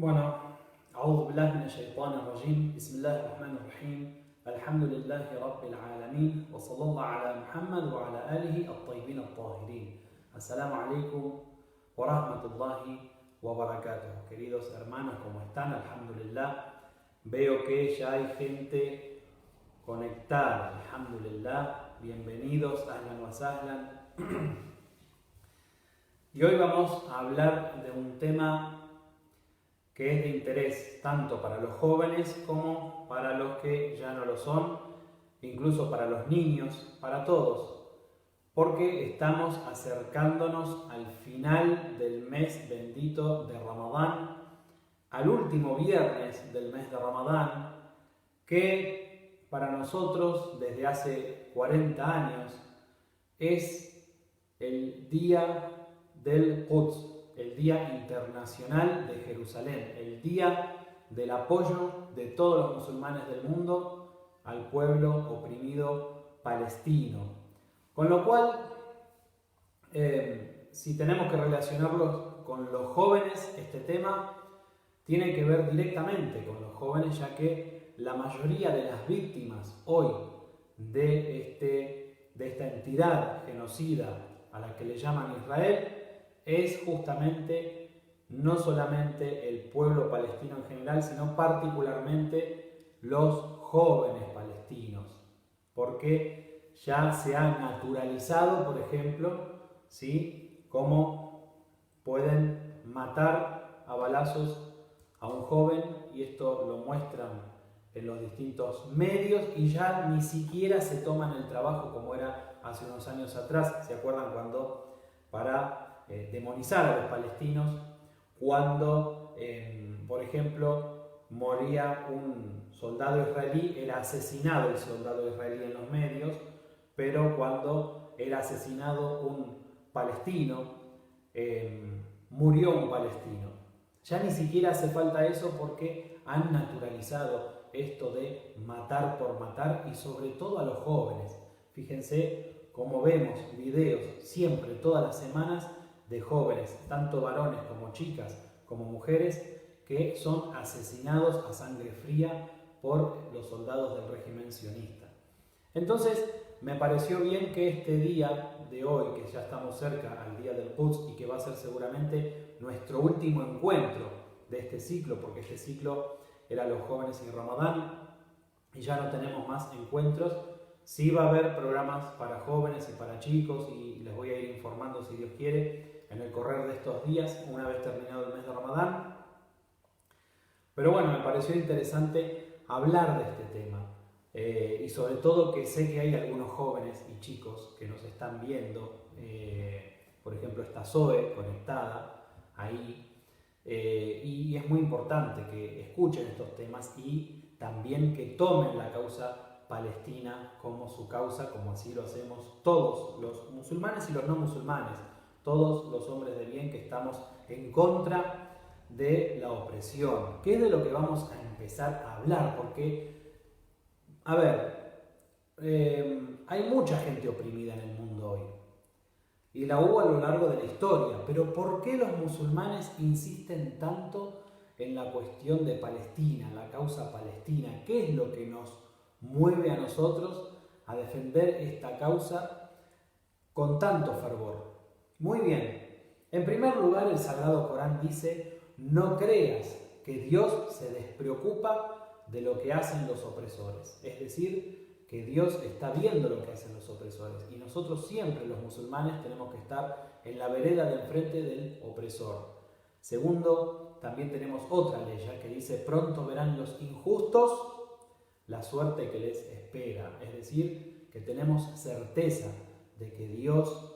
Bueno, أعوذ بالله من الشيطان الرجيم بسم الله الرحمن الرحيم الحمد لله رب العالمين وصلى الله على محمد وعلى آله الطيبين الطاهرين. السلام عليكم ورحمة الله وبركاته. Queridos hermanos, ¿cómo están? Alhamdulillah. Veo que ya hay gente conectada. Alhamdulillah. Bienvenidos, ahlan wa sahlan. Y hoy vamos a hablar de un tema que es de interés tanto para los jóvenes como para los que ya no lo son, incluso para los niños, para todos, porque estamos acercándonos al final del mes bendito de Ramadán, al último viernes del mes de Ramadán, que para nosotros desde hace 40 años es el día del Quds, el Día Internacional de Jerusalén, el día del apoyo de todos los musulmanes del mundo al pueblo oprimido palestino. Con lo cual, si tenemos que relacionarlo con los jóvenes, este tema tiene que ver directamente con los jóvenes, ya que la mayoría de las víctimas hoy de esta entidad genocida a la que le llaman Israel es justamente no solamente el pueblo palestino en general, sino particularmente los jóvenes palestinos, porque ya se ha naturalizado, por ejemplo, ¿sí?, cómo pueden matar a balazos a un joven, y esto lo muestran en los distintos medios, y ya ni siquiera se toman el trabajo como era hace unos años atrás. ¿Se acuerdan cuando para demonizar a los palestinos, cuando, por ejemplo, moría un soldado israelí, era asesinado el soldado israelí en los medios, pero cuando era asesinado un palestino, murió un palestino? Ya ni siquiera hace falta eso, porque han naturalizado esto de matar por matar, y sobre todo a los jóvenes. Fíjense cómo vemos videos siempre, todas las semanas, de jóvenes, tanto varones como chicas, como mujeres, que son asesinados a sangre fría por los soldados del régimen sionista. Entonces, me pareció bien que este día de hoy, que ya estamos cerca al día del Quds, y que va a ser seguramente nuestro último encuentro de este ciclo, porque este ciclo era los jóvenes y Ramadán, y ya no tenemos más encuentros. Sí va a haber programas para jóvenes y para chicos, y les voy a ir informando, si Dios quiere, en el correr de estos días, una vez terminado el mes de Ramadán. Pero bueno, me pareció interesante hablar de este tema, y sobre todo que sé que hay algunos jóvenes y chicos que nos están viendo, por ejemplo está Zoe conectada ahí, y es muy importante que escuchen estos temas y también que tomen la causa palestina como su causa, como así lo hacemos todos los musulmanes y los no musulmanes, todos los hombres de bien que estamos en contra de la opresión, que es de lo que vamos a empezar a hablar, porque, a ver, hay mucha gente oprimida en el mundo hoy, y la hubo a lo largo de la historia, pero ¿por qué los musulmanes insisten tanto en la cuestión de Palestina, la causa palestina? ¿Qué es lo que nos mueve a nosotros a defender esta causa con tanto fervor? Muy bien, en primer lugar el Sagrado Corán dice: no creas que Dios se despreocupa de lo que hacen los opresores. Es decir, que Dios está viendo lo que hacen los opresores, y nosotros siempre, los musulmanes, tenemos que estar en la vereda de enfrente del opresor. Segundo, también tenemos otra ley que dice: pronto verán los injustos la suerte que les espera. Es decir, que tenemos certeza de que Dios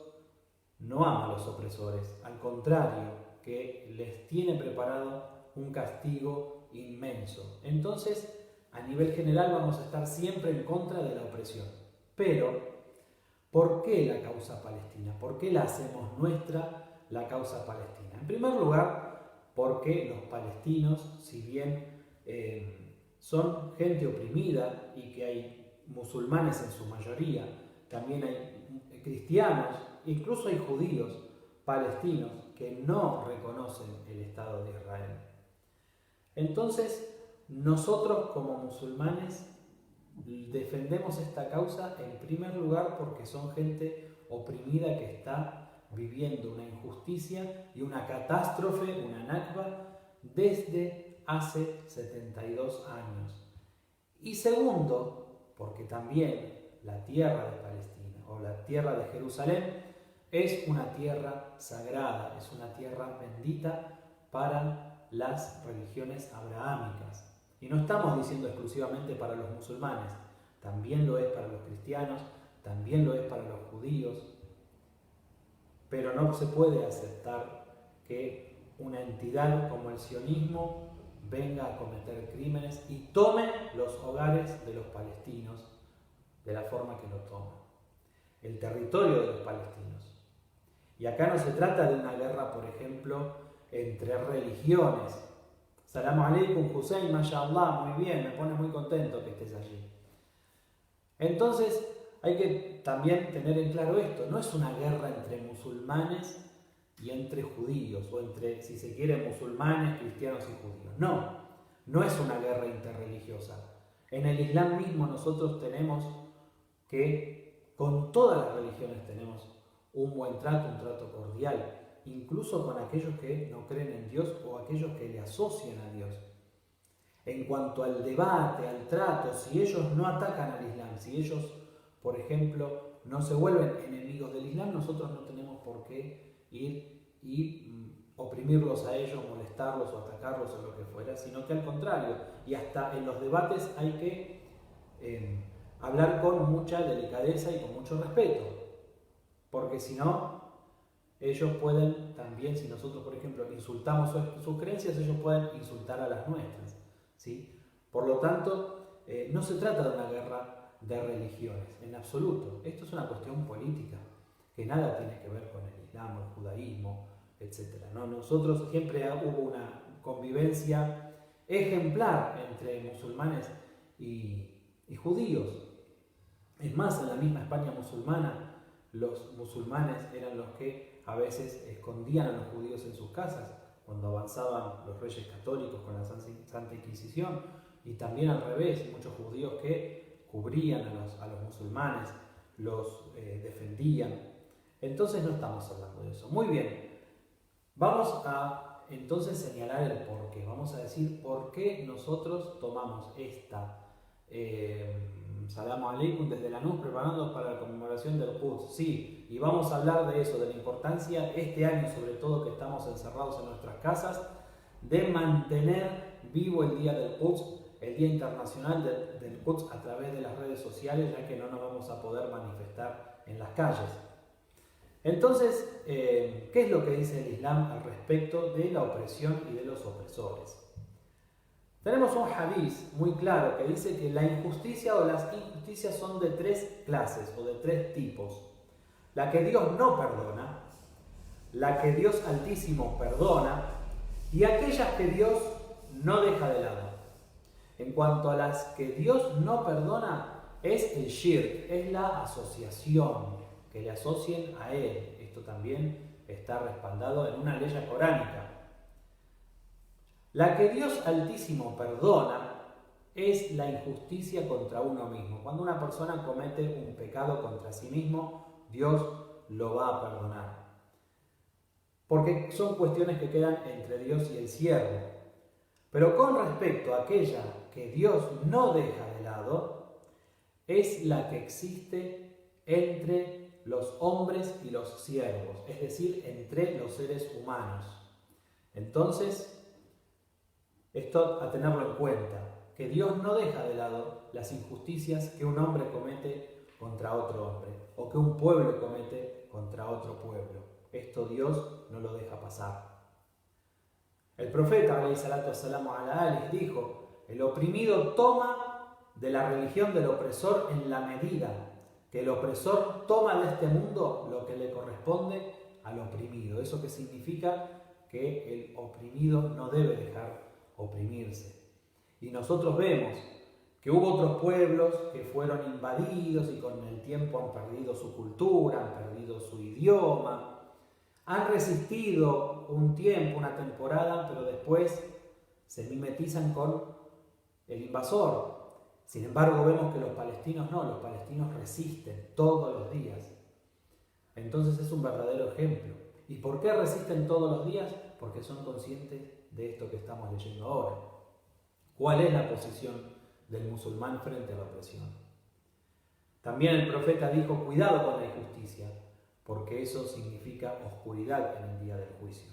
no ama a los opresores, al contrario, que les tiene preparado un castigo inmenso. Entonces, a nivel general vamos a estar siempre en contra de la opresión. Pero, ¿por qué la causa palestina? ¿Por qué la hacemos nuestra, la causa palestina? En primer lugar, porque los palestinos, si bien son gente oprimida, y que hay musulmanes en su mayoría, también hay cristianos, incluso hay judíos palestinos que no reconocen el Estado de Israel. Entonces, nosotros como musulmanes defendemos esta causa en primer lugar porque son gente oprimida que está viviendo una injusticia y una catástrofe, una nakba, desde hace 72 años. Y segundo, porque también la tierra de Palestina o la tierra de Jerusalén es una tierra sagrada, es una tierra bendita para las religiones abrahámicas. Y no estamos diciendo exclusivamente para los musulmanes, también lo es para los cristianos, también lo es para los judíos, pero no se puede aceptar que una entidad como el sionismo venga a cometer crímenes y tome los hogares de los palestinos de la forma que lo toma, el territorio de los palestinos. Y acá no se trata de una guerra, por ejemplo, entre religiones. Salamu alaikum, Hussein, mashallah, muy bien, me pone muy contento que estés allí. Entonces, hay que también tener en claro esto, no es una guerra entre musulmanes y entre judíos, o entre, si se quiere, musulmanes, cristianos y judíos. No es una guerra interreligiosa. En el Islam mismo nosotros tenemos que, con todas las religiones tenemos un buen trato, un trato cordial, incluso con aquellos que no creen en Dios o aquellos que le asocian a Dios. En cuanto al debate, al trato, si ellos no atacan al Islam, si ellos, por ejemplo, no se vuelven enemigos del Islam, nosotros no tenemos por qué ir y oprimirlos a ellos, molestarlos o atacarlos o lo que fuera, sino que al contrario, y hasta en los debates hay que hablar con mucha delicadeza y con mucho respeto, porque si no, ellos pueden también, si nosotros, por ejemplo, insultamos sus creencias, ellos pueden insultar a las nuestras, ¿sí? Por lo tanto, no se trata de una guerra de religiones, en absoluto. Esto es una cuestión política, que nada tiene que ver con el Islam, el judaísmo, etc. ¿No? Nosotros siempre hubo una convivencia ejemplar entre musulmanes y judíos. Es más, en la misma España musulmana, los musulmanes eran los que a veces escondían a los judíos en sus casas cuando avanzaban los reyes católicos con la Santa Inquisición, y también al revés, muchos judíos que cubrían a los musulmanes, los defendían. Entonces no estamos hablando de eso. Muy bien, vamos a entonces señalar el porqué. Vamos a decir por qué nosotros tomamos esta Salamu alaikum desde Lanús, preparándonos para la conmemoración del Quds. Sí, y vamos a hablar de eso, de la importancia este año, sobre todo que estamos encerrados en nuestras casas, de mantener vivo el día del Quds, el Día Internacional del Quds, a través de las redes sociales, ya que no nos vamos a poder manifestar en las calles. Entonces, ¿qué es lo que dice el Islam al respecto de la opresión y de los opresores? Tenemos un hadiz muy claro que dice que la injusticia o las injusticias son de tres clases o de tres tipos. La que Dios no perdona, la que Dios Altísimo perdona y aquellas que Dios no deja de lado. En cuanto a las que Dios no perdona, es el shirk, es la asociación, que le asocien a Él. Esto también está respaldado en una ley coránica. La que Dios Altísimo perdona es la injusticia contra uno mismo. Cuando una persona comete un pecado contra sí mismo, Dios lo va a perdonar. Porque son cuestiones que quedan entre Dios y el siervo. Pero con respecto a aquella que Dios no deja de lado, es la que existe entre los hombres y los siervos, es decir, entre los seres humanos. Entonces, esto a tenerlo en cuenta, que Dios no deja de lado las injusticias que un hombre comete contra otro hombre, o que un pueblo comete contra otro pueblo. Esto Dios no lo deja pasar. El profeta, alayhi salatu wassalamu ala alih, dijo: el oprimido toma de la religión del opresor en la medida que el opresor toma de este mundo lo que le corresponde al oprimido. ¿Eso qué significa? Que el oprimido no debe dejar oprimirse. Y nosotros vemos que hubo otros pueblos que fueron invadidos y con el tiempo han perdido su cultura, han perdido su idioma, han resistido un tiempo, una temporada, pero después se mimetizan con el invasor. Sin embargo, vemos que los palestinos no, los palestinos resisten todos los días. Entonces es un verdadero ejemplo. ¿Y por qué resisten todos los días? Porque son conscientes de esto que estamos leyendo ahora. ¿Cuál es la posición del musulmán frente a la opresión? También el profeta dijo, cuidado con la injusticia, porque eso significa oscuridad en el día del juicio.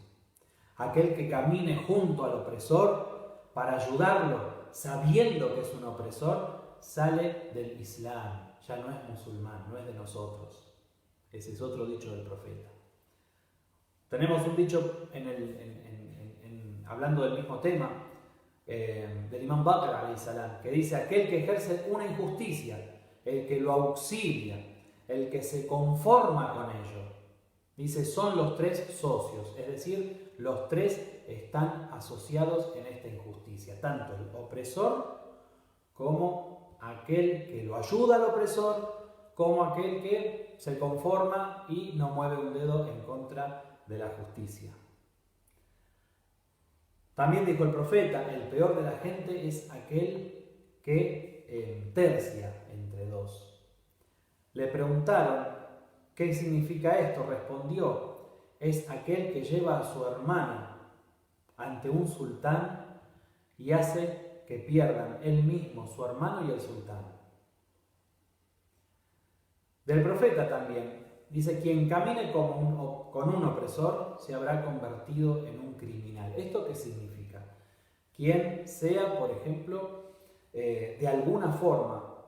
Aquel que camine junto al opresor para ayudarlo, sabiendo que es un opresor, sale del Islam, ya no es musulmán, no es de nosotros. Ese es otro dicho del profeta. Tenemos un dicho hablando del mismo tema, del Imam Bakr alayhi salam, que dice, aquel que ejerce una injusticia, el que lo auxilia, el que se conforma con ello, dice, son los tres socios, es decir, los tres están asociados en esta injusticia, tanto el opresor como aquel que lo ayuda al opresor, como aquel que se conforma y no mueve un dedo en contra de la justicia. También dijo el profeta, el peor de la gente es aquel que tercia entre dos. Le preguntaron, ¿qué significa esto? Respondió, es aquel que lleva a su hermano ante un sultán y hace que pierdan él mismo, su hermano y el sultán. Del profeta también, dice, quien camine con un opresor se habrá convertido en un criminal. ¿Esto qué significa? Quien sea, por ejemplo, de alguna forma,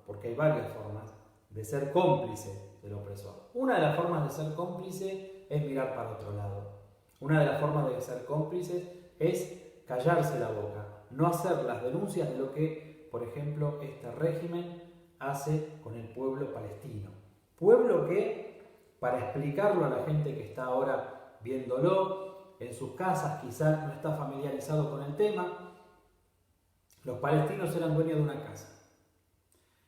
porque hay varias formas, de ser cómplice del opresor. Una de las formas de ser cómplice es mirar para otro lado. Una de las formas de ser cómplices es callarse la boca, no hacer las denuncias de lo que, por ejemplo, este régimen hace con el pueblo palestino. Pueblo que, para explicarlo a la gente que está ahora viéndolo, en sus casas quizás no está familiarizado con el tema, los palestinos eran dueños de una casa.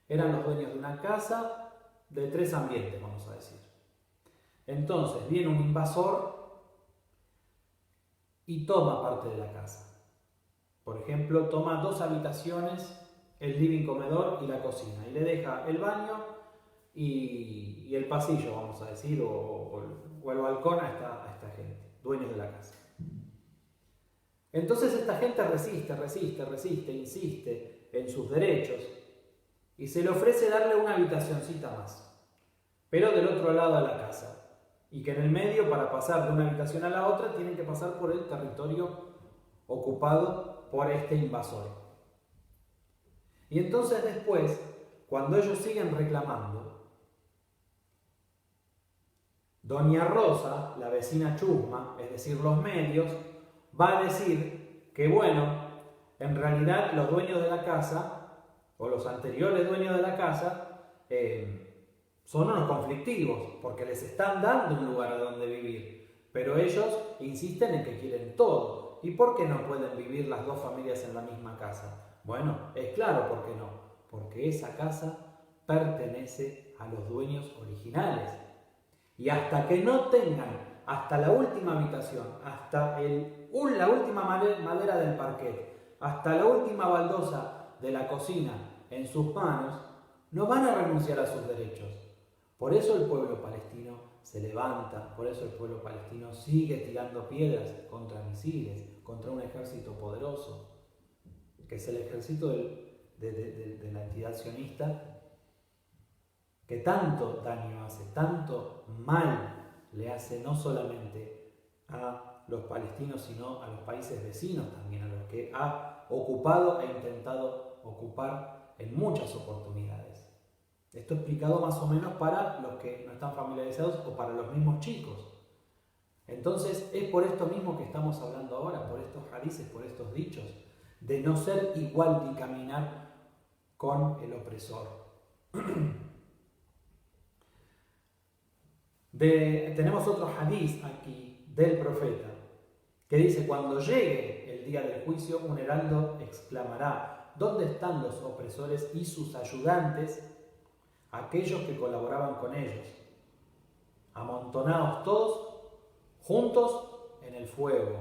Eran los dueños de una casa de 3 ambientes, vamos a decir. Entonces viene un invasor y toma parte de la casa. Por ejemplo, toma 2 habitaciones, el living comedor y la cocina, y le deja el baño y el pasillo, vamos a decir, o el balcón a esta gente, dueños de la casa. Entonces esta gente resiste, insiste en sus derechos y se le ofrece darle una habitacioncita más, pero del otro lado de la casa. Y que en el medio, para pasar de una habitación a la otra, tienen que pasar por el territorio ocupado por este invasor. Y entonces después, cuando ellos siguen reclamando, Doña Rosa, la vecina chusma, es decir, los medios, va a decir que, bueno, en realidad los dueños de la casa, o los anteriores dueños de la casa, son unos conflictivos, porque les están dando un lugar donde vivir, pero ellos insisten en que quieren todo. ¿Y por qué no pueden vivir las 2 familias en la misma casa? Bueno, es claro por qué no, porque esa casa pertenece a los dueños originales. Y hasta que no tengan hasta la última habitación, hasta la última madera del parquet, hasta la última baldosa de la cocina en sus manos, no van a renunciar a sus derechos. Por eso el pueblo palestino se levanta, por eso el pueblo palestino sigue tirando piedras contra misiles, contra un ejército poderoso, que es el ejército de la entidad sionista, que tanto daño hace, tanto mal le hace no solamente a los palestinos, sino a los países vecinos también, a los que ha ocupado e intentado ocupar en muchas oportunidades. Esto explicado más o menos para los que no están familiarizados o para los mismos chicos. Entonces es por esto mismo que estamos hablando ahora, por estos hadices, por estos dichos, de no ser igual ni caminar con el opresor. Tenemos otro hadiz aquí del profeta que dice, cuando llegue el día del juicio, un heraldo exclamará, ¿dónde están los opresores y sus ayudantes, aquellos que colaboraban con ellos? Amontonados todos juntos en el fuego.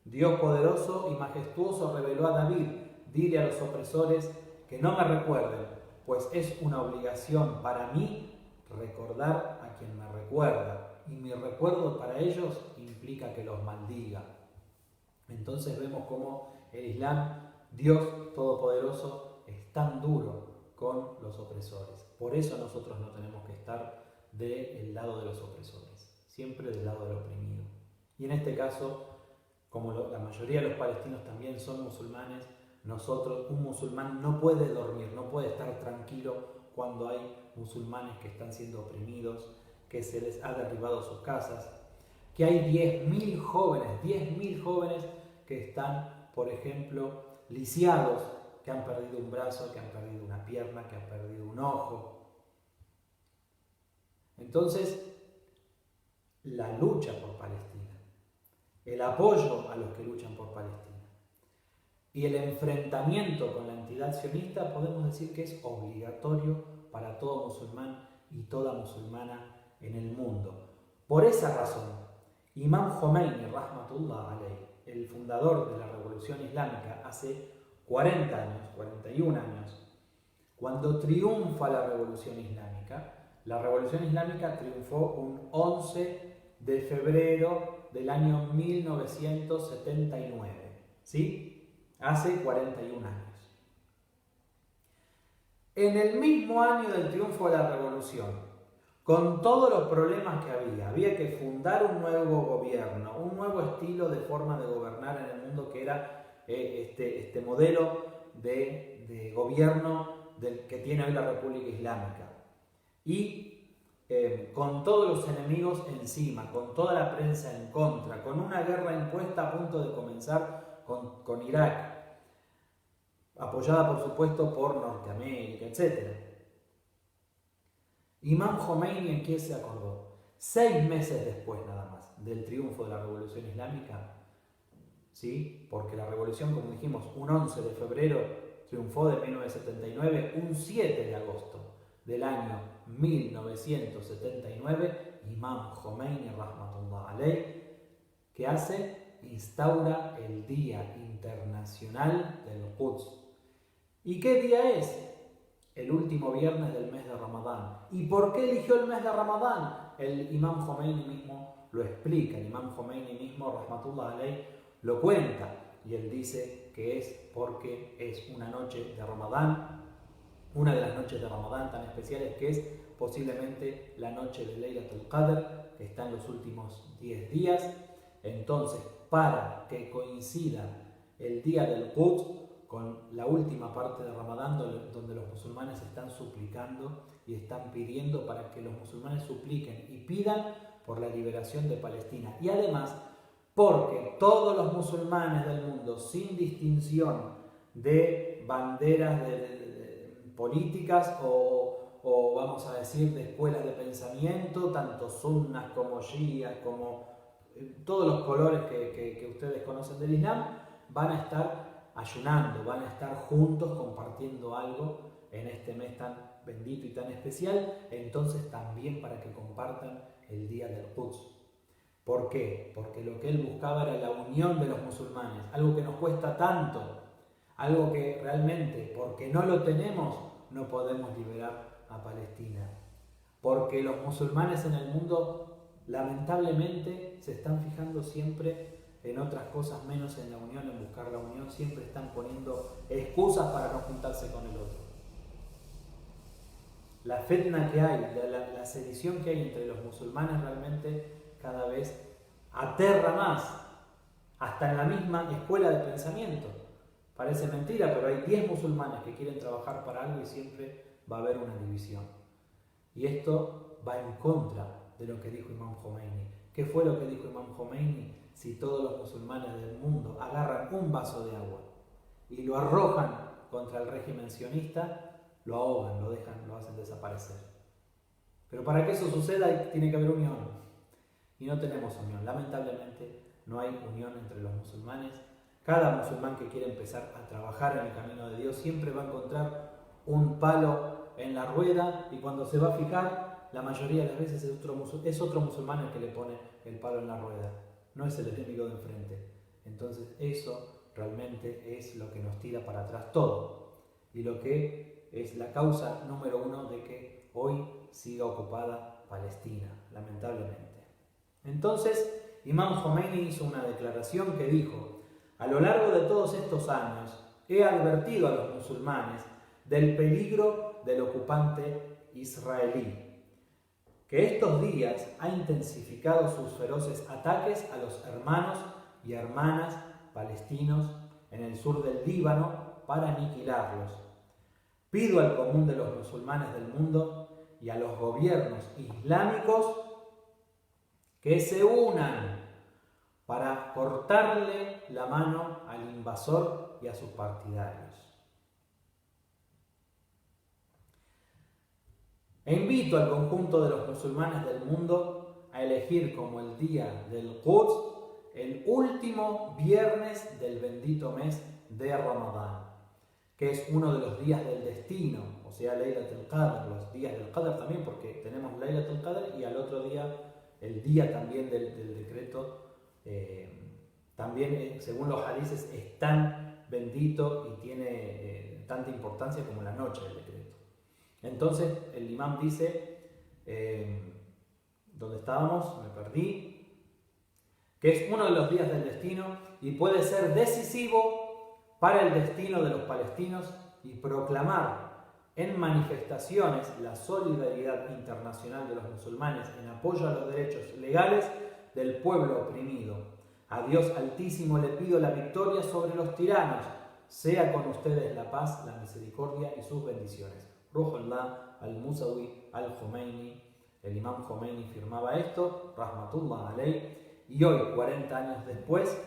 Dios poderoso y majestuoso reveló a David: dile a los opresores que no me recuerden, pues es una obligación para mí recordar a quien me recuerda, y mi recuerdo para ellos implica que los maldiga. Entonces vemos cómo el Islam, Dios todopoderoso, es tan duro con los opresores. Por eso nosotros no tenemos que estar del lado de los opresores, siempre del lado del oprimido. Y en este caso, como la mayoría de los palestinos también son musulmanes, un musulmán no puede dormir, no puede estar tranquilo cuando hay musulmanes que están siendo oprimidos, que se les ha derribado sus casas, que hay 10.000 jóvenes que están, por ejemplo, lisiados, que han perdido un brazo, que han perdido una pierna, que han perdido un ojo. Entonces, la lucha por Palestina, el apoyo a los que luchan por Palestina y el enfrentamiento con la entidad sionista, podemos decir que es obligatorio para todo musulmán y toda musulmana en el mundo. Por esa razón, Imam Khomeini, rahmatullah alayhi, el fundador de la Revolución Islámica, hace 40 años, 41 años, cuando triunfa la Revolución Islámica triunfó un 11 de febrero del año 1979, ¿sí? Hace 41 años. En el mismo año del triunfo de la Revolución, con todos los problemas que había que fundar un nuevo gobierno, un nuevo estilo de forma de gobernar en el mundo, que era este modelo de gobierno que tiene hoy la República Islámica. Y con todos los enemigos encima, con toda la prensa en contra, con una guerra impuesta a punto de comenzar con Irak, apoyada por supuesto por Norteamérica, etc. Imam Khomeini, ¿en qué se acordó? 6 meses después nada más del triunfo de la Revolución Islámica, ¿sí? Porque la revolución, como dijimos, un 11 de febrero triunfó de 1979, un 7 de agosto del año 1979, Imam Khomeini, rahmatullah alayhi, ¿qué hace? Instaura el Día Internacional del Quds. ¿Y qué día es? El último viernes del mes de Ramadán. ¿Y por qué eligió el mes de Ramadán? El Imam Khomeini mismo lo explica, el Imam Khomeini mismo, rahmatullah alayhi, lo cuenta, y él dice que es porque es una noche de Ramadán, una de las noches de Ramadán tan especiales, que es posiblemente la noche de Laylatul Qadr, que está en los últimos 10 días. Entonces, para que coincida el día del Quds con la última parte de Ramadán, donde los musulmanes están suplicando y están pidiendo para que los musulmanes supliquen y pidan por la liberación de Palestina. Y además, porque todos los musulmanes del mundo, sin distinción de banderas políticas o vamos a decir de escuelas de pensamiento, tanto sunnas como shias, como todos los colores que ustedes conocen del Islam, van a estar ayunando, van a estar juntos compartiendo algo en este mes tan bendito y tan especial. Entonces también para que compartan el día del Quds. ¿Por qué? Porque lo que él buscaba era la unión de los musulmanes, algo que nos cuesta tanto, algo que realmente, porque no lo tenemos, no podemos liberar a Palestina. Porque los musulmanes en el mundo, lamentablemente, se están fijando siempre en otras cosas menos en la unión, en buscar la unión, siempre están poniendo excusas para no juntarse con el otro. La fitna que hay, la sedición que hay entre los musulmanes realmente cada vez aterra más, hasta en la misma escuela de pensamiento. Parece mentira, pero hay 10 musulmanes que quieren trabajar para algo y siempre va a haber una división. Y esto va en contra de lo que dijo Imam Khomeini. ¿Qué fue lo que dijo Imam Khomeini? Si todos los musulmanes del mundo agarran un vaso de agua y lo arrojan contra el régimen sionista, lo ahogan, lo hacen desaparecer. Pero para que eso suceda tiene que haber unión. Y no tenemos unión. Lamentablemente no hay unión entre los musulmanes. Cada musulmán que quiere empezar a trabajar en el camino de Dios siempre va a encontrar un palo en la rueda, y cuando se va a fijar, la mayoría de las veces es otro musulmán el que le pone el palo en la rueda. No es el enemigo de enfrente. Entonces eso realmente es lo que nos tira para atrás todo y lo que es la causa número uno de que hoy siga ocupada Palestina, lamentablemente. Entonces, Imam Khomeini hizo una declaración que dijo: a lo largo de todos estos años he advertido a los musulmanes del peligro del ocupante israelí, que estos días ha intensificado sus feroces ataques a los hermanos y hermanas palestinos en el sur del Líbano para aniquilarlos. Pido al común de los musulmanes del mundo y a los gobiernos islámicos que se unan para cortarle la mano al invasor y a sus partidarios. E invito al conjunto de los musulmanes del mundo a elegir como el día del Quds el último viernes del bendito mes de Ramadán, que es uno de los días del destino, o sea, Laylatul Qadr, los días del Qadr también, porque tenemos Laylatul Qadr y al otro día, el día también del decreto, también según los hadices es tan bendito y tiene tanta importancia como la noche del decreto. Entonces el imam dice, ¿dónde estábamos? Me perdí. Que es uno de los días del destino y puede ser decisivo para el destino de los palestinos y proclamar en manifestaciones la solidaridad internacional de los musulmanes en apoyo a los derechos legales del pueblo oprimido. A Dios Altísimo le pido la victoria sobre los tiranos. Sea con ustedes la paz, la misericordia y sus bendiciones. Ruhullah al-Musawi al-Khomeini, el imam Khomeini firmaba esto, Rahmatullah alayh, y hoy, 40 años después,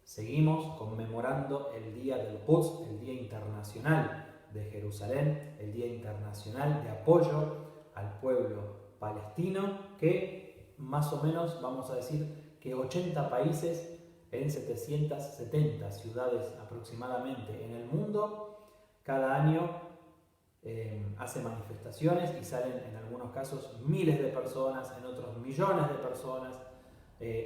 seguimos conmemorando el Día del Quds, el Día Internacional de Jerusalén, el Día Internacional de apoyo al pueblo palestino, que más o menos, vamos a decir, que 80 países en 770 ciudades aproximadamente en el mundo, cada año hace manifestaciones y salen en algunos casos miles de personas, en otros millones de personas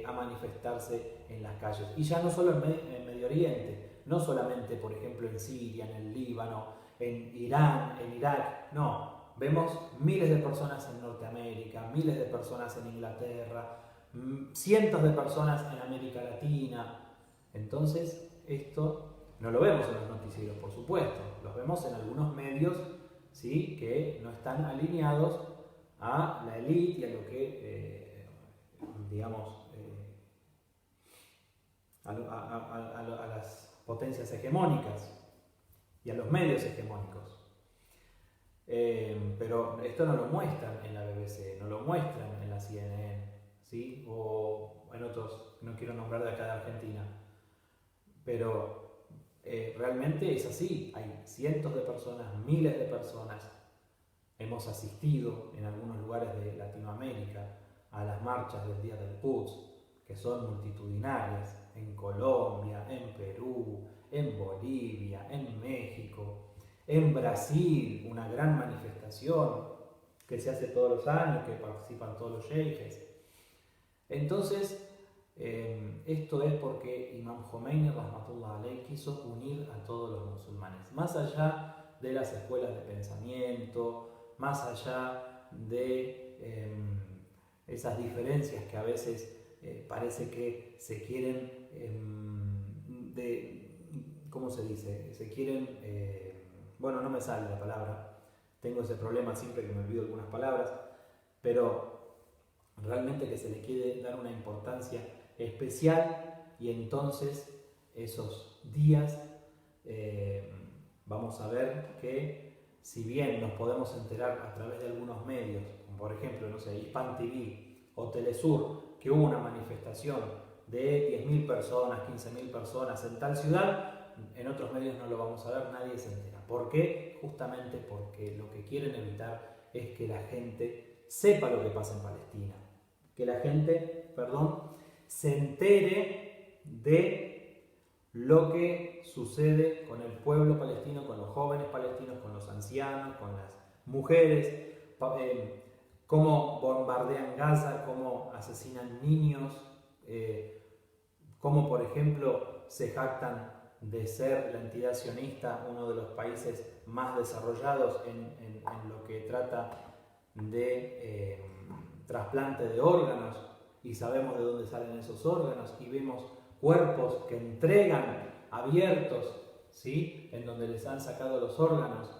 a manifestarse en las calles. Y ya no solo en Medio Oriente, no solamente por ejemplo en Siria, en el Líbano, en Irán, en Irak, no. Vemos miles de personas en Norteamérica, miles de personas en Inglaterra, cientos de personas en América Latina. Entonces esto no lo vemos en los noticieros, por supuesto, los vemos en algunos medios, ¿sí?, que no están alineados a la élite y a lo que, digamos, a las potencias hegemónicas y a los medios hegemónicos. Pero esto no lo muestran en la BBC, no lo muestran en la CNN, ¿sí?, o en otros, no quiero nombrar de acá de Argentina, pero realmente es así. Hay cientos de personas, miles de personas. Hemos asistido en algunos lugares de Latinoamérica a las marchas del Día del Quds, que son multitudinarias, en Colombia, en Perú, en Bolivia, en México, en Brasil, una gran manifestación que se hace todos los años, que participan todos los sheikhes. Entonces, esto es porque Imam Khomeini, Rahmatullah alayh, quiso unir a todos los musulmanes, más allá de las escuelas de pensamiento, más allá de esas diferencias que a veces parece que se quieren, ¿cómo se dice? Se quieren, bueno, no me sale la palabra, tengo ese problema siempre que me olvido algunas palabras, pero realmente que se le quiere dar una importancia especial y entonces esos días vamos a ver que si bien nos podemos enterar a través de algunos medios, como por ejemplo, no sé, Hispan TV o Telesur, que hubo una manifestación de 10.000 personas, 15.000 personas en tal ciudad, en otros medios no lo vamos a ver, nadie se entera. ¿Por qué? Justamente porque lo que quieren evitar es que la gente sepa lo que pasa en Palestina, que la gente, se entere de lo que sucede con el pueblo palestino, con los jóvenes palestinos, con los ancianos, con las mujeres, cómo bombardean Gaza, cómo asesinan niños, como por ejemplo se jactan de ser la entidad sionista uno de los países más desarrollados en lo que trata de trasplante de órganos, y sabemos de dónde salen esos órganos, y vemos cuerpos que entregan abiertos, ¿sí?, en donde les han sacado los órganos.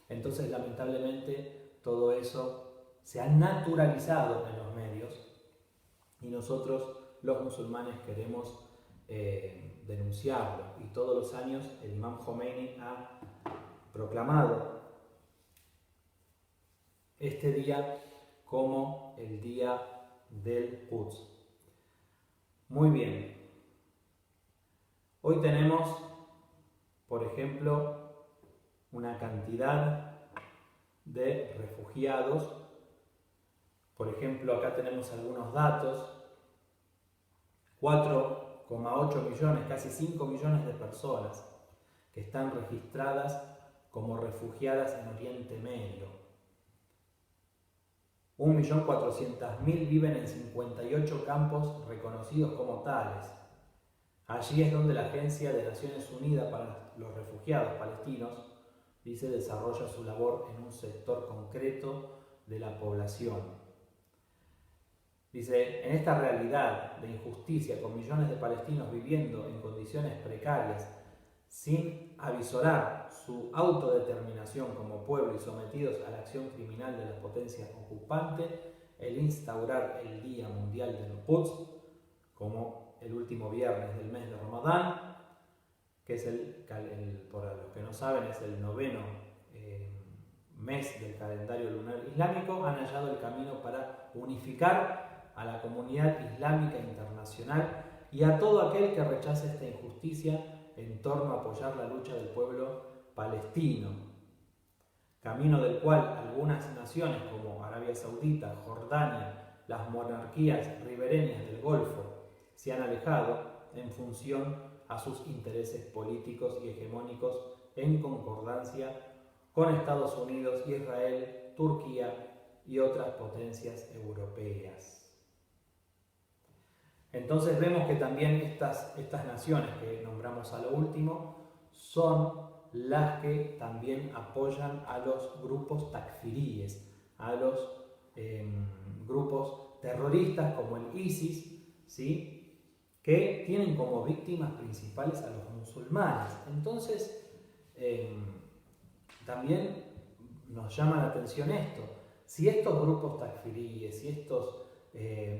Entonces, lamentablemente, todo eso se ha naturalizado en los medios, y nosotros, los musulmanes, queremos denunciarlo. Y todos los años el Imam Khomeini ha proclamado este día como el día del Quds. Muy bien. Hoy tenemos, por ejemplo, una cantidad de refugiados. Por ejemplo, acá tenemos algunos datos. 4,8 millones, casi 5 millones de personas que están registradas como refugiadas en Oriente Medio. 1.400.000 viven en 58 campos reconocidos como tales. Allí es donde la Agencia de Naciones Unidas para los Refugiados Palestinos, dice, desarrolla su labor en un sector concreto de la población. Dice, en esta realidad de injusticia, con millones de palestinos viviendo en condiciones precarias, sin avisorar su autodeterminación como pueblo y sometidos a la acción criminal de la potencia ocupante, el instaurar el Día Mundial del Quds, como el último viernes del mes de Ramadán, que es por los que no saben, es el noveno mes del calendario lunar islámico, han hallado el camino para unificar a la comunidad islámica internacional y a todo aquel que rechace esta injusticia en torno a apoyar la lucha del pueblo palestino, camino del cual algunas naciones como Arabia Saudita, Jordania, las monarquías ribereñas del Golfo se han alejado en función a sus intereses políticos y hegemónicos en concordancia con Estados Unidos, Israel, Turquía y otras potencias europeas. Entonces vemos que también estas naciones que nombramos a lo último son las que también apoyan a los grupos takfiríes, a los grupos terroristas como el ISIS, ¿sí?, que tienen como víctimas principales a los musulmanes. Entonces, también nos llama la atención esto. Si estos grupos takfiríes, si estos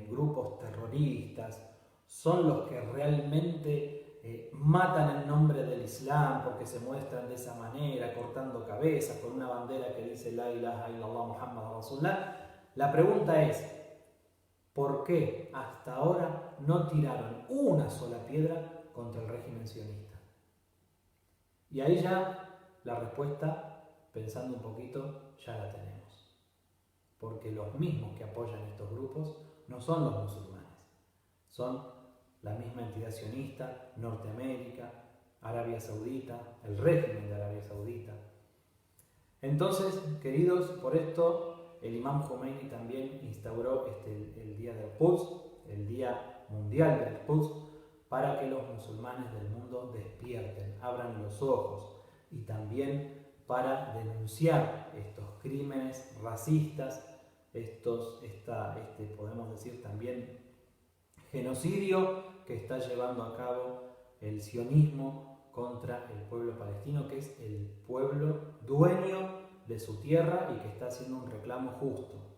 grupos terroristas son los que realmente matan en nombre del Islam porque se muestran de esa manera, cortando cabezas con una bandera que dice La ilaha illallah Muhammad Rasulullah, la pregunta es, ¿por qué hasta ahora no tiraron una sola piedra contra el régimen sionista? Y ahí ya la respuesta, pensando un poquito, ya la tenemos. Porque los mismos que apoyan estos grupos no son los musulmanes, son la misma entidad sionista, Norteamérica, Arabia Saudita, el régimen de Arabia Saudita. Entonces, queridos, por esto el Imam Khomeini también instauró el Día del Quds, el Día Mundial del Quds, para que los musulmanes del mundo despierten, abran los ojos, y también para denunciar estos crímenes racistas, podemos decir también genocidio que está llevando a cabo el sionismo contra el pueblo palestino, que es el pueblo dueño de su tierra y que está haciendo un reclamo justo.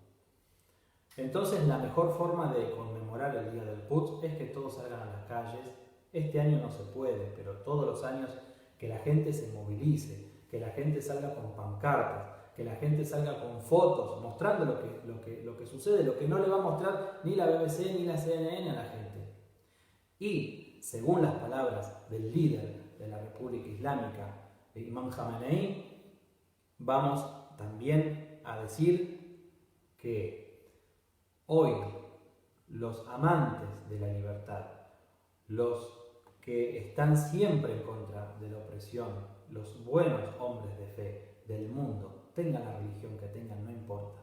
Entonces, la mejor forma de conmemorar el Día del Quds es que todos salgan a las calles. Este año no se puede, pero todos los años que la gente se movilice, que la gente salga con pancartas, que la gente salga con fotos mostrando lo que sucede, lo que no le va a mostrar ni la BBC ni la CNN a la gente. Y, según las palabras del líder de la República Islámica, Imam Khamenei, vamos también a decir que hoy los amantes de la libertad, los que están siempre en contra de la opresión, los buenos hombres de fe del mundo, tengan la religión que tengan, no importa,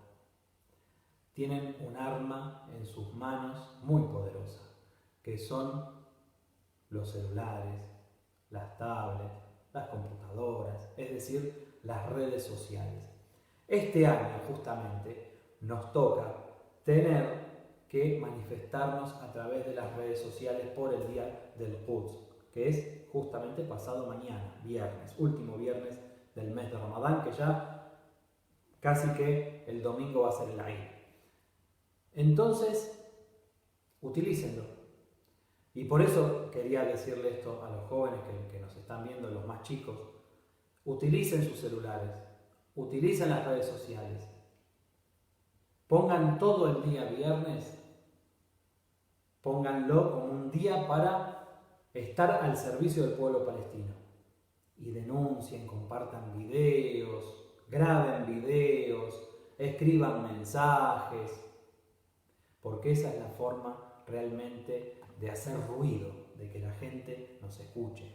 tienen un arma en sus manos muy poderosa, que son los celulares, las tablets, las computadoras, es decir, las redes sociales. Este año justamente nos toca tener que manifestarnos a través de las redes sociales por el día del Quds, que es justamente pasado mañana, viernes, último viernes del mes de Ramadán, que ya casi que el domingo va a ser el Eid. Entonces, utilícenlo. Y por eso quería decirle esto a los jóvenes que nos están viendo, los más chicos. Utilicen sus celulares, utilicen las redes sociales. Pongan todo el día viernes, pónganlo como un día para estar al servicio del pueblo palestino. Y denuncien, compartan videos, graben videos, escriban mensajes, porque esa es la forma realmente de hacer ruido, de que la gente nos escuche.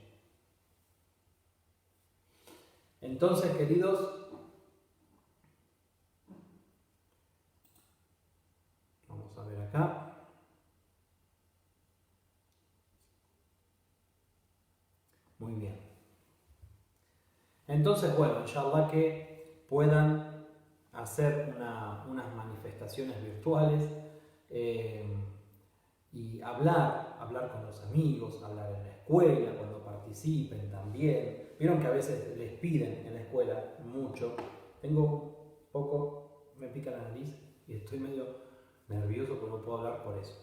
Entonces, queridos, vamos a ver acá. Muy bien. Entonces, bueno, inshallah que puedan hacer unas manifestaciones virtuales y hablar con los amigos, hablar en la escuela, cuando participen también. Vieron que a veces les piden en la escuela mucho. Tengo un poco, me pica la nariz y estoy medio nervioso porque no puedo hablar por eso.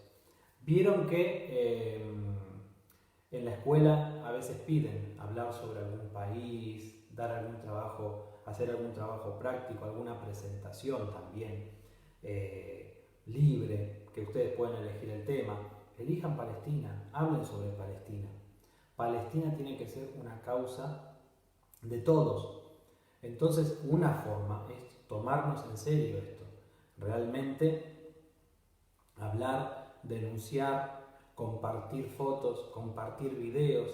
Vieron que en la escuela a veces piden hablar sobre algún país, dar algún trabajo, hacer algún trabajo práctico, alguna presentación también libre, que ustedes pueden elegir el tema. Elijan Palestina, hablen sobre Palestina. Palestina tiene que ser una causa de todos. Entonces, una forma es tomarnos en serio esto, realmente hablar, denunciar, compartir fotos, compartir videos.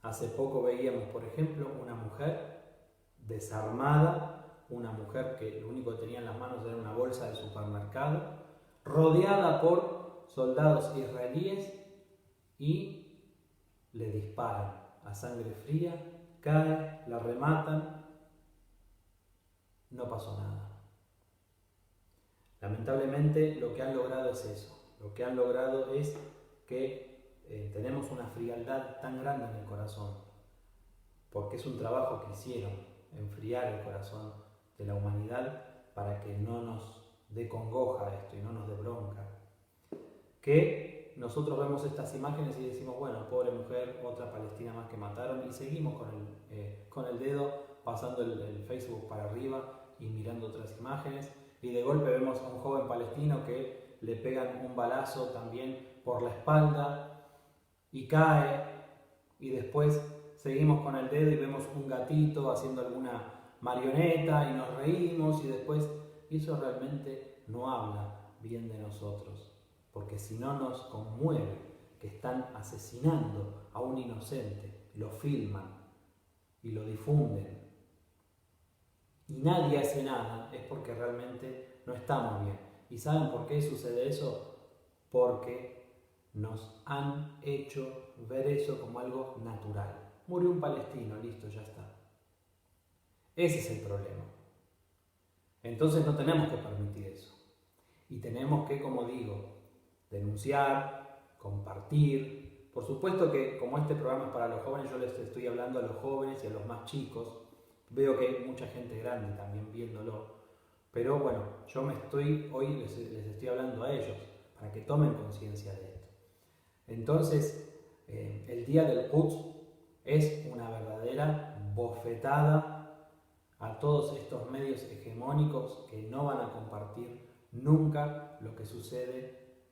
Hace poco veíamos, por ejemplo, una mujer desarmada, una mujer que lo único que tenía en las manos era una bolsa de supermercado, rodeada por soldados israelíes y le disparan a sangre fría, cae, la rematan, no pasó nada. Lamentablemente lo que han logrado es eso, lo que han logrado es que tenemos una frialdad tan grande en el corazón, porque es un trabajo que hicieron, enfriar el corazón de la humanidad para que no nos dé congoja esto y no nos dé bronca. Que nosotros vemos estas imágenes y decimos, bueno, pobre mujer, otra palestina más que mataron, y seguimos con el dedo pasando el Facebook para arriba y mirando otras imágenes, y de golpe vemos a un joven palestino que le pegan un balazo también por la espalda y cae, y después seguimos con el dedo y vemos un gatito haciendo alguna marioneta y nos reímos, y después eso realmente no habla bien de nosotros, porque si no nos conmueve que están asesinando a un inocente, lo filman y lo difunden y nadie hace nada, es porque realmente no estamos bien. ¿Y saben por qué sucede eso? Porque nos han hecho ver eso como algo natural. Murió un palestino, listo, ya está. Ese es el problema. Entonces no tenemos que permitir eso. Y tenemos que, como digo, denunciar, compartir. Por supuesto que como este programa es para los jóvenes, yo les estoy hablando a los jóvenes y a los más chicos. Veo que hay mucha gente grande también viéndolo. Pero bueno, hoy les estoy hablando a ellos para que tomen conciencia de esto. Entonces, el día del Quds es una verdadera bofetada a todos estos medios hegemónicos que no van a compartir nunca lo que sucede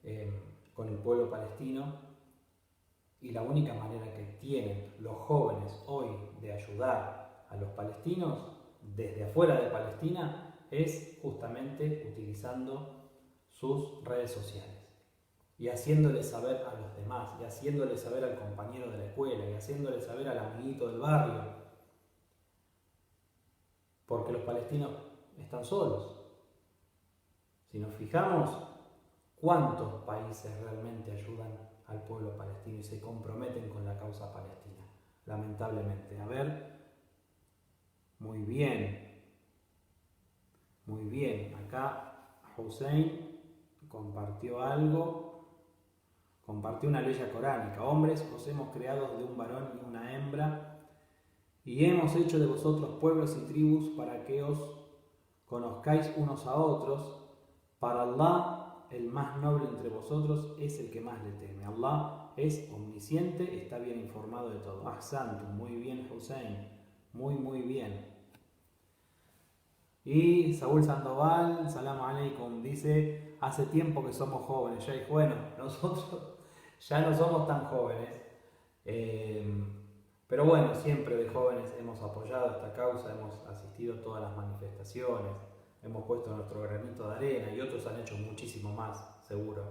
con el pueblo palestino, y la única manera que tienen los jóvenes hoy de ayudar a los palestinos desde afuera de Palestina es justamente utilizando sus redes sociales y haciéndole saber a los demás, y haciéndole saber al compañero de la escuela, y haciéndole saber al amiguito del barrio, porque los palestinos están solos. Si nos fijamos, ¿Cuántos países realmente ayudan al pueblo palestino y se comprometen con la causa palestina? Lamentablemente. A ver, muy bien, muy bien. Acá Hussein compartió algo, compartió una ley coránica. Hombres, os hemos creado de un varón y una hembra, y hemos hecho de vosotros pueblos y tribus para que os conozcáis unos a otros. Para Allah, el más noble entre vosotros es el que más le teme. Allah es omnisciente, está bien informado de todo. Ahsantum, muy bien Hussein, muy bien. Y Saúl Sandoval, salam aleikum, dice, hace tiempo que somos jóvenes, ya. Y bueno, nosotros ya no somos tan jóvenes, pero bueno, siempre de jóvenes hemos apoyado esta causa, hemos asistido a todas las manifestaciones, hemos puesto nuestro granito de arena y otros han hecho muchísimo más, seguro.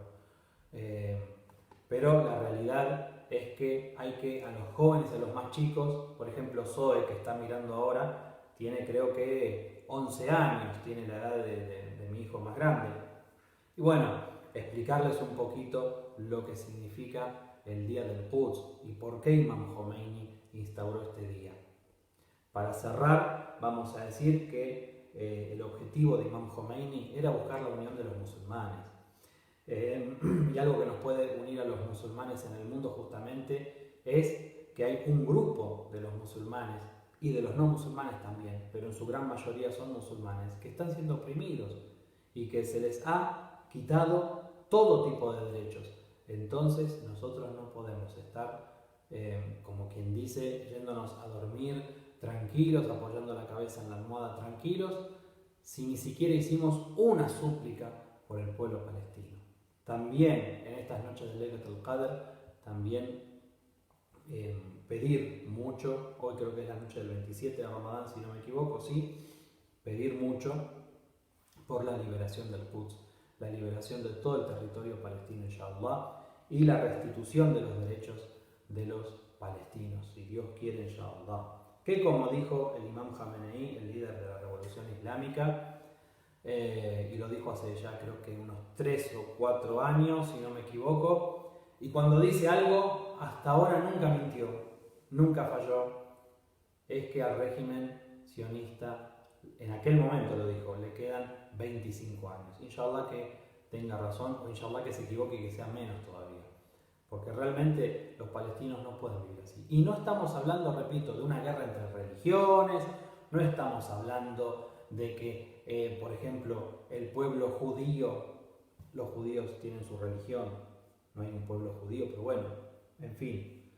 Pero la realidad es que hay que, a los jóvenes, a los más chicos, por ejemplo Zoe, que está mirando ahora, tiene creo que 11 años, tiene la edad de mi hijo más grande. Y bueno, explicarles un poquito lo que significa el día del Quds y por qué Imam Khomeini instauró este día. Para cerrar, vamos a decir que el objetivo de Imam Khomeini era buscar la unión de los musulmanes. Y algo que nos puede unir a los musulmanes en el mundo justamente es que hay un grupo de los musulmanes y de los no musulmanes también, pero en su gran mayoría son musulmanes, que están siendo oprimidos y que se les ha quitado todo tipo de derechos. Entonces nosotros no podemos estar, como quien dice, yéndonos a dormir tranquilos, apoyando la cabeza en la almohada tranquilos, si ni siquiera hicimos una súplica por el pueblo palestino. También en estas noches de Laylatul Qadr, también pedir mucho, hoy creo que es la noche del 27 de Ramadán si no me equivoco, sí, pedir mucho por la liberación del Quds, la liberación de todo el territorio palestino, inshallah, y la restitución de los derechos de los palestinos, si Dios quiere, inshallah. Que como dijo el Imam Khamenei, el líder de la revolución islámica, y lo dijo hace ya creo que unos 3 o 4 años, si no me equivoco, y cuando dice algo, hasta ahora nunca mintió, nunca falló, es que al régimen sionista, en aquel momento lo dijo, le quedan 25 años. Inshallah que tenga razón, o inshallah que se equivoque y que sea menos todavía, porque realmente los palestinos no pueden vivir así. Y no estamos hablando, repito, de una guerra entre religiones, no estamos hablando de que, por ejemplo, el pueblo judío, los judíos tienen su religión, no hay un pueblo judío, pero bueno, en fin,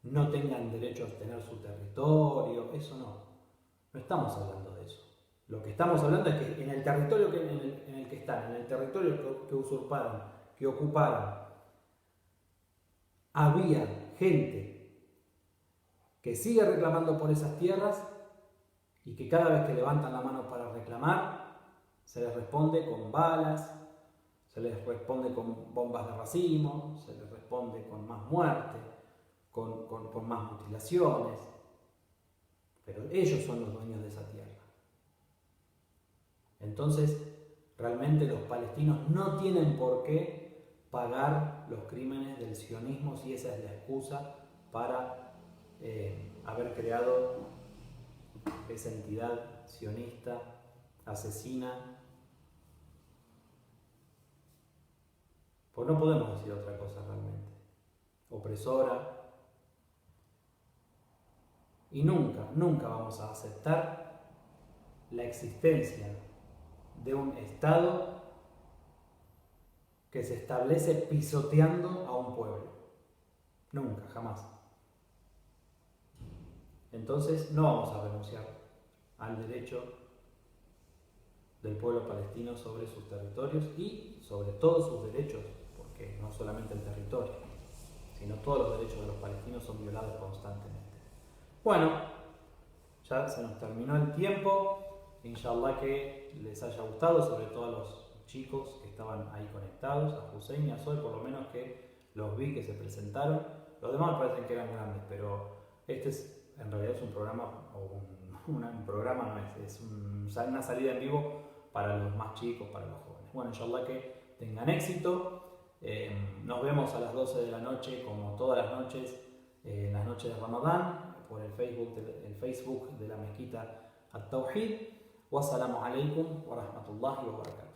no tengan derecho a tener su territorio, eso no estamos hablando de eso. Lo que estamos hablando es que en el territorio en el que están, en el territorio que usurparon, que ocuparon, había gente que sigue reclamando por esas tierras y que cada vez que levantan la mano para reclamar, se les responde con balas, se les responde con bombas de racimo, se les responde con más muerte, con más mutilaciones. Pero ellos son los dueños de esa tierra. Entonces, realmente los palestinos no tienen por qué pagar los crímenes del sionismo si esa es la excusa para haber creado esa entidad sionista, asesina. Pues no podemos decir otra cosa realmente. Opresora. Y nunca vamos a aceptar la existencia de un Estado que se establece pisoteando a un pueblo. Nunca, jamás. Entonces no vamos a renunciar al derecho del pueblo palestino sobre sus territorios y sobre todos sus derechos, porque no solamente el territorio, sino todos los derechos de los palestinos son violados constantemente. Bueno, ya se nos terminó el tiempo. Inshallah que les haya gustado, sobre todo a los chicos que estaban ahí conectados, a Hussein y a Zoe, por lo menos que los vi que se presentaron. Los demás me parecen que eran grandes, pero este es, en realidad es un programa, o un programa no es una salida en vivo para los más chicos, para los jóvenes. Bueno, inshallah que tengan éxito. Nos vemos a las 12 de la noche, como todas las noches, en las noches de Ramadán, por el Facebook de la mezquita At-Tawhid. Wassalamu alaikum wa rahmatullahi wa barakatuh.